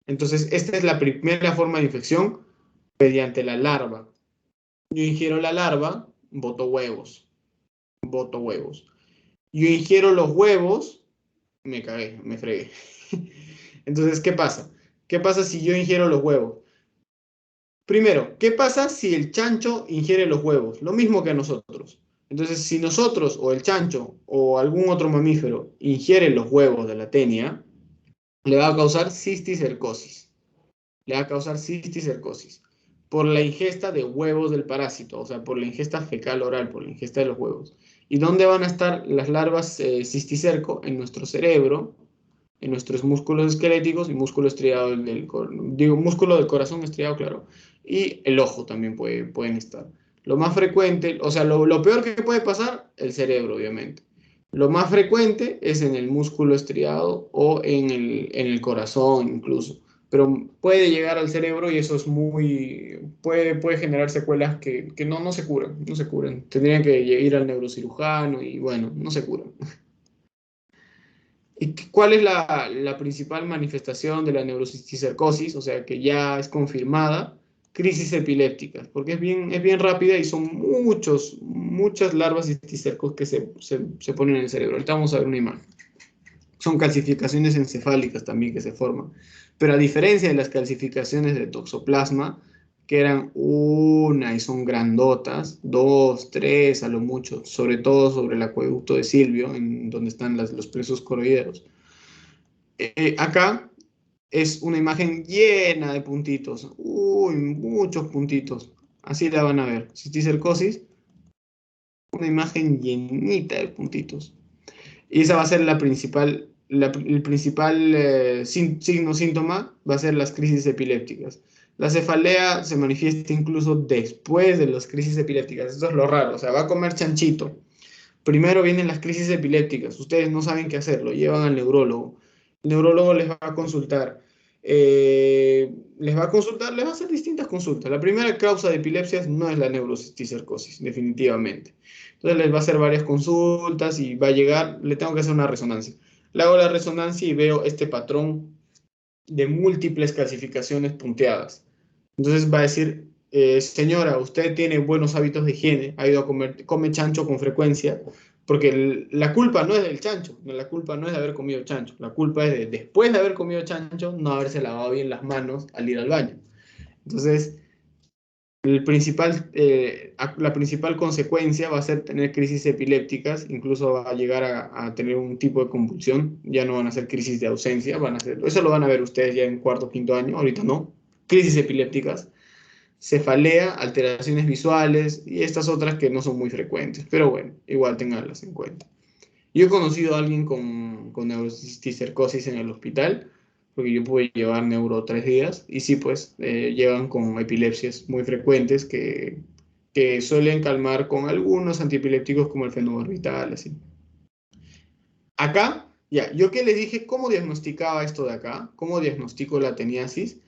Entonces, esta es la primera forma de infección mediante la larva. Yo ingiero la larva, boto huevos, boto huevos. Yo ingiero los huevos, me cagué, me fregué. Entonces, ¿qué pasa? ¿Qué pasa si yo ingiero los huevos? Primero, ¿qué pasa si el chancho ingiere los huevos? Lo mismo que nosotros. Entonces, si nosotros o el chancho o algún otro mamífero ingiere los huevos de la tenia, le va a causar cisticercosis. Le va a causar cisticercosis por la ingesta de huevos del parásito, o sea, por la ingesta fecal oral, por la ingesta de los huevos. ¿Y dónde van a estar las larvas cisticerco? En nuestro cerebro, en nuestros músculos esqueléticos y músculo estriado digo, músculo del corazón estriado, claro, y el ojo también pueden estar. Lo más frecuente, o sea, lo peor que puede pasar, el cerebro, obviamente. Lo más frecuente es en el músculo estriado o en el corazón incluso, pero puede llegar al cerebro y eso es puede generar secuelas que no se curan, no se curan. Tendrían que ir al neurocirujano y bueno, no se curan. ¿Y cuál es la principal manifestación de la neurocisticercosis? O sea, que ya es confirmada, crisis epilépticas, porque es bien rápida y son muchas larvas cisticercos que se ponen en el cerebro. Ahorita vamos a ver una imagen. Son calcificaciones encefálicas también que se forman. Pero a diferencia de las calcificaciones de toxoplasma, que eran una y son grandotas, dos, tres a lo mucho, sobre todo sobre el acueducto de Silvio, en donde están los plexos coroideos. Acá es una imagen llena de puntitos, muchos puntitos. Así la van a ver. Cisticercosis, una imagen llenita de puntitos. Y esa va a ser el principal signo, síntoma, va a ser las crisis epilépticas. La cefalea se manifiesta incluso después de las crisis epilépticas. Esto es lo raro, o sea, va a comer chanchito. Primero vienen las crisis epilépticas. Ustedes no saben qué hacer, lo llevan al neurólogo. El neurólogo les va a consultar. Les va a hacer distintas consultas. La primera causa de epilepsias no es la neurocisticercosis, definitivamente. Entonces les va a hacer varias consultas y va a llegar, le tengo que hacer una resonancia. Le hago la resonancia y veo este patrón de múltiples calcificaciones punteadas. Entonces va a decir, señora, usted tiene buenos hábitos de higiene, ha ido a comer, come chancho con frecuencia, porque la culpa no es del chancho, la culpa no es de haber comido chancho, la culpa es de después de haber comido chancho no haberse lavado bien las manos al ir al baño. Entonces, la principal consecuencia va a ser tener crisis epilépticas, incluso va a llegar a tener un tipo de convulsión, ya no van a ser crisis de ausencia, eso lo van a ver ustedes ya en cuarto o quinto año, ahorita no, crisis epilépticas, cefalea, alteraciones visuales y estas otras que no son muy frecuentes, pero bueno, igual tenganlas en cuenta. Yo he conocido a alguien con neurocisticercosis en el hospital, porque yo pude llevar neuro 3 días, y sí, pues, llegan con epilepsias muy frecuentes que suelen calmar con algunos antiepilépticos como el fenobarbital, así. Acá, ya, yo que les dije, ¿cómo diagnosticaba esto de acá? ¿Cómo diagnostico la teniasis?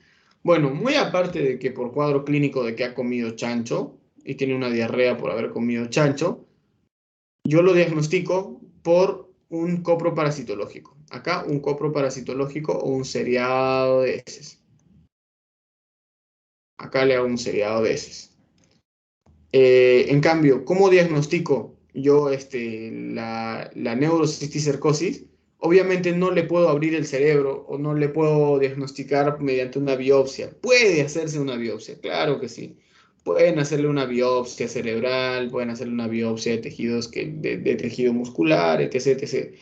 Bueno, muy aparte de que por cuadro clínico de que ha comido chancho y tiene una diarrea por haber comido chancho, yo lo diagnostico por un copro parasitológico. Acá un copro parasitológico o un seriado de heces. Acá le hago un seriado de heces. En cambio, ¿cómo diagnostico yo la neurocisticercosis? Obviamente no le puedo abrir el cerebro o no le puedo diagnosticar mediante una biopsia. Puede hacerse una biopsia, claro que sí. Pueden hacerle una biopsia cerebral, pueden hacerle una biopsia de tejidos de tejido muscular, etc, etc.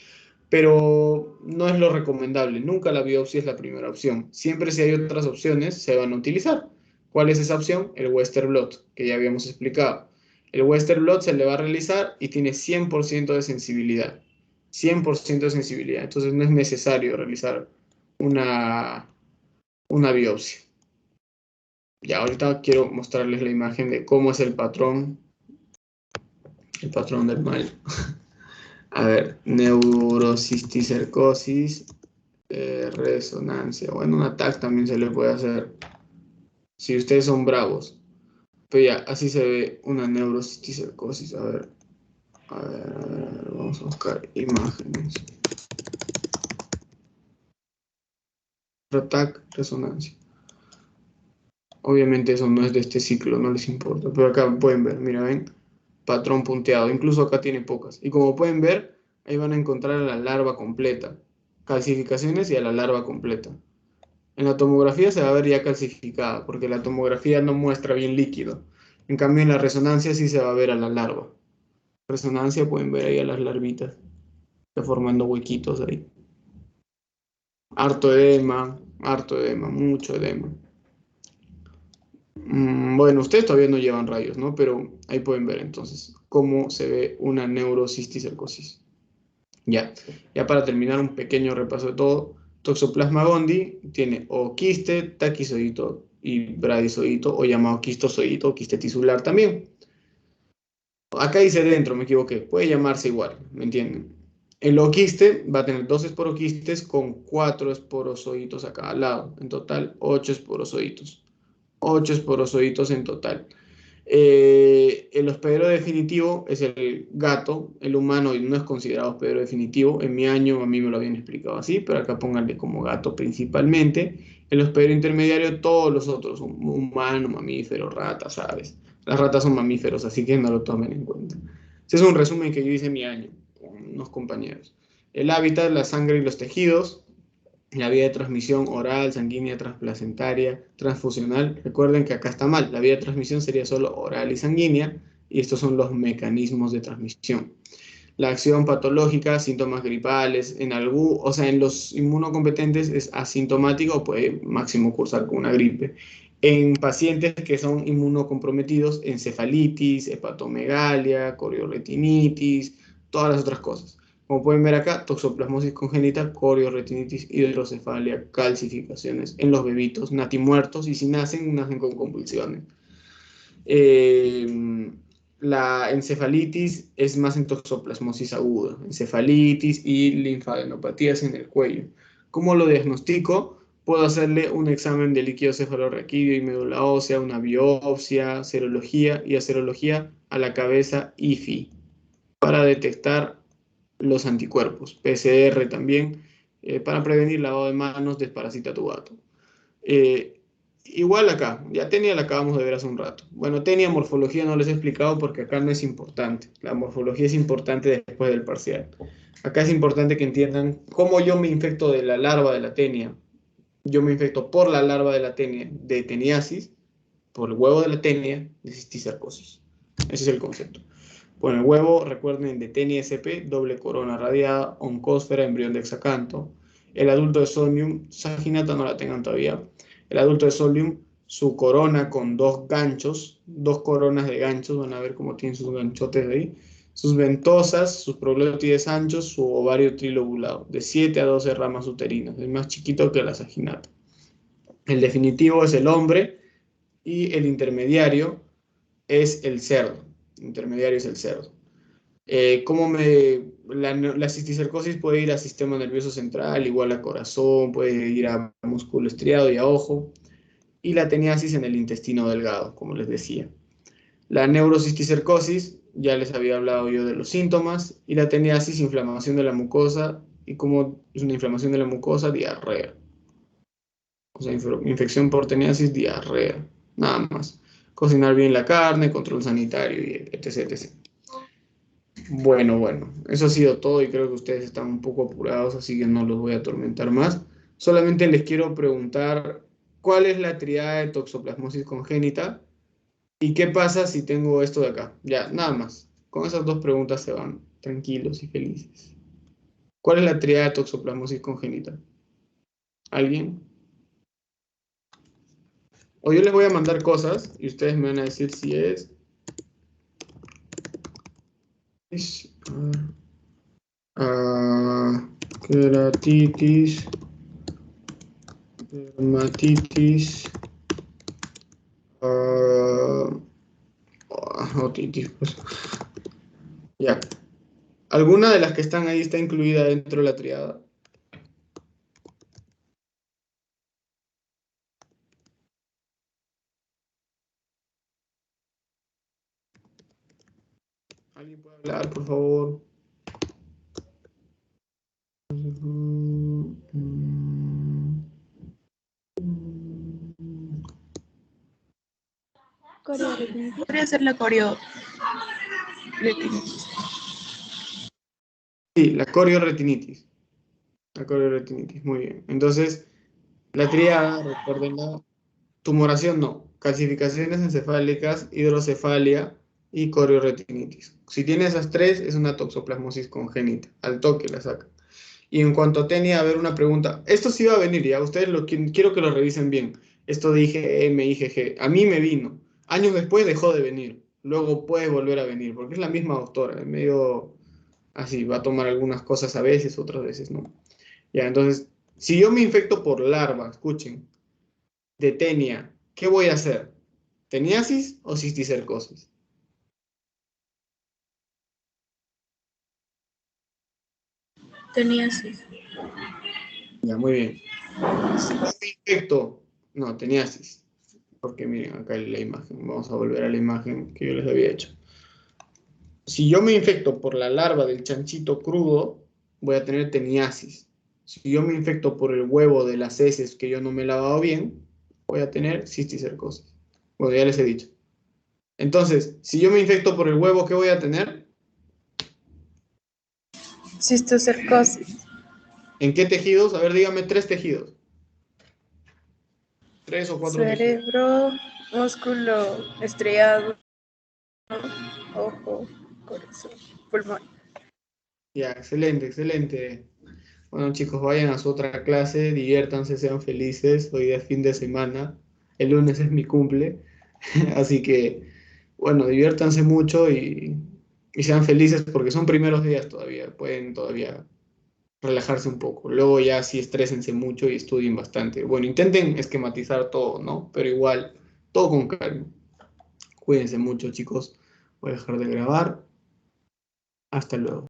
Pero no es lo recomendable. Nunca la biopsia es la primera opción. Siempre si hay otras opciones, se van a utilizar. ¿Cuál es esa opción? El Western blot, que ya habíamos explicado. El Western blot se le va a realizar y tiene 100% de sensibilidad. 100% de sensibilidad. Entonces no es necesario realizar una, una biopsia. Ya ahorita quiero mostrarles la imagen de cómo es el patrón del mal. A ver, neurocisticercosis, resonancia. Bueno, un ataque también se le puede hacer si ustedes son bravos. Pero ya, así se ve una neurocisticercosis. A ver, vamos a buscar imágenes. Ataque, resonancia. Obviamente eso no es de este ciclo, no les importa. Pero acá pueden ver, mira, ven, patrón punteado. Incluso acá tiene pocas. Y como pueden ver, ahí van a encontrar a la larva completa. Calcificaciones y a la larva completa. En la tomografía se va a ver ya calcificada, porque la tomografía no muestra bien líquido. En cambio, en la resonancia sí se va a ver a la larva. Resonancia pueden ver ahí a las larvitas, está formando huequitos ahí. Harto edema, mucho edema. Bueno, ustedes todavía no llevan rayos, ¿no? Pero ahí pueden ver entonces cómo se ve una neurocisticercosis. Ya para terminar un pequeño repaso de todo, Toxoplasma gondii tiene o quiste, taquizoidito y bradizoidito, o llamado quistozoidito o quiste tisular también. Acá dice dentro, me equivoqué, puede llamarse igual, ¿me entienden? El oquiste va a tener dos esporoquistes con 4 esporozoitos a cada lado, en total 8 esporozoitos. 8 esporozoitos en total. El hospedero definitivo es el gato, el humano no es considerado hospedero definitivo. En mi año a mí me lo habían explicado así, pero acá pónganle como gato principalmente. El hospedero intermediario, todos los otros, humano, mamífero, ratas, aves. Las ratas son mamíferos, así que no lo tomen en cuenta. Ese es un resumen que yo hice en mi año con unos compañeros. El hábitat, la sangre y los tejidos. La vía de transmisión oral, sanguínea, transplacentaria, transfusional. Recuerden que acá está mal. La vía de transmisión sería solo oral y sanguínea. Y estos son los mecanismos de transmisión. La acción patológica, síntomas gripales, en los inmunocompetentes es asintomático o puede máximo cursar con una gripe. En pacientes que son inmunocomprometidos, encefalitis, hepatomegalia, corioretinitis, todas las otras cosas. Como pueden ver acá, toxoplasmosis congénita, corioretinitis, hidrocefalia, calcificaciones en los bebitos, natimuertos, y si nacen, nacen con convulsiones. La encefalitis es más en toxoplasmosis aguda, encefalitis y linfadenopatías en el cuello. ¿Cómo lo diagnostico? Puedo hacerle un examen de líquido cefalorraquídeo y médula ósea, una biopsia, serología y a serología a la cabeza IFI para detectar los anticuerpos, PCR también, para prevenir lavado de manos, desparasita tu gato. Igual acá, ya Tenia la acabamos de ver hace un rato. Bueno, Tenia, morfología no les he explicado porque acá no es importante. La morfología es importante después del parcial. Acá es importante que entiendan cómo yo me infecto de la larva de la Tenia. Yo me infecto por la larva de la Tenia, de teniasis, por el huevo de la Tenia, de cisticercosis. Ese es el concepto. Por el huevo, recuerden, de Tenia sp, doble corona radiada, oncósfera, embrión de hexacanto. El adulto de Solium, saginata no la tengan todavía. El adulto de Solium, su corona con dos ganchos, dos coronas de ganchos, van a ver cómo tienen sus ganchotes ahí. Sus ventosas, sus proglótides anchos, su ovario trilobulado, de 7 a 12 ramas uterinas, es más chiquito que la saginata. El definitivo es el hombre y el intermediario es el cerdo. El intermediario es el cerdo. La cisticercosis puede ir al sistema nervioso central, igual a corazón, puede ir a músculo estriado y a ojo, y la teniasis en el intestino delgado, como les decía. La neurocisticercosis, ya les había hablado yo de los síntomas, y la teniasis, inflamación de la mucosa, y como es una inflamación de la mucosa, diarrea. O sea, infección por teniasis, diarrea, nada más. Cocinar bien la carne, control sanitario, y etc, etc. Bueno, eso ha sido todo y creo que ustedes están un poco apurados, así que no los voy a atormentar más. Solamente les quiero preguntar, ¿cuál es la triada de toxoplasmosis congénita? ¿Y qué pasa si tengo esto de acá? Ya, nada más. Con esas dos preguntas se van tranquilos y felices. ¿Cuál es la tríada de toxoplasmosis congénita? ¿Alguien? O yo les voy a mandar cosas y ustedes me van a decir si es... ah, Queratitis, dermatitis, ah, otitis, pues. Ya. ¿Alguna de las que están ahí está incluida dentro de la triada? ¿Alguien puede hablar, por favor? Corioretinitis. Podría ser la retinitis. Sí, la corioretinitis. La corioretinitis, muy bien. Entonces, la triada, recuérdenla, tumoración no, calcificaciones encefálicas, hidrocefalia y corioretinitis. Si tiene esas tres, es una toxoplasmosis congénita. Al toque la saca. Y en cuanto a TENIA, a ver una pregunta. Esto sí va a venir, ya. Ustedes quiero que lo revisen bien. Esto de IgM, IgG. A mí me vino. Años después dejó de venir. Luego puede volver a venir, porque es la misma doctora. Es medio así, va a tomar algunas cosas a veces, otras veces no. Ya, entonces, si yo me infecto por larva, escuchen, de tenia, ¿qué voy a hacer? ¿Teniasis o cisticercosis? Teniasis. Ya, muy bien. Si yo me infecto, no, teniasis. Porque miren, acá hay la imagen. Vamos a volver a la imagen que yo les había hecho. Si yo me infecto por la larva del chanchito crudo, voy a tener teniasis. Si yo me infecto por el huevo de las heces que yo no me he lavado bien, voy a tener cisticercosis. Bueno, ya les he dicho. Entonces, si yo me infecto por el huevo, ¿qué voy a tener? Cistocercosis. ¿En qué tejidos? A ver, dígame tres tejidos. Tres o cuatro tejidos. Cerebro, músculo estriado, ojo, corazón, pulmón. Ya, excelente, excelente. Bueno, chicos, vayan a su otra clase, diviértanse, sean felices. Hoy día es fin de semana. El lunes es mi cumple. Así que, bueno, diviértanse mucho y sean felices porque son primeros días todavía. Pueden todavía relajarse un poco. Luego ya sí estrésense mucho y estudien bastante. Bueno, intenten esquematizar todo, ¿no? Pero igual, todo con calma. Cuídense mucho, chicos. Voy a dejar de grabar. Hasta luego.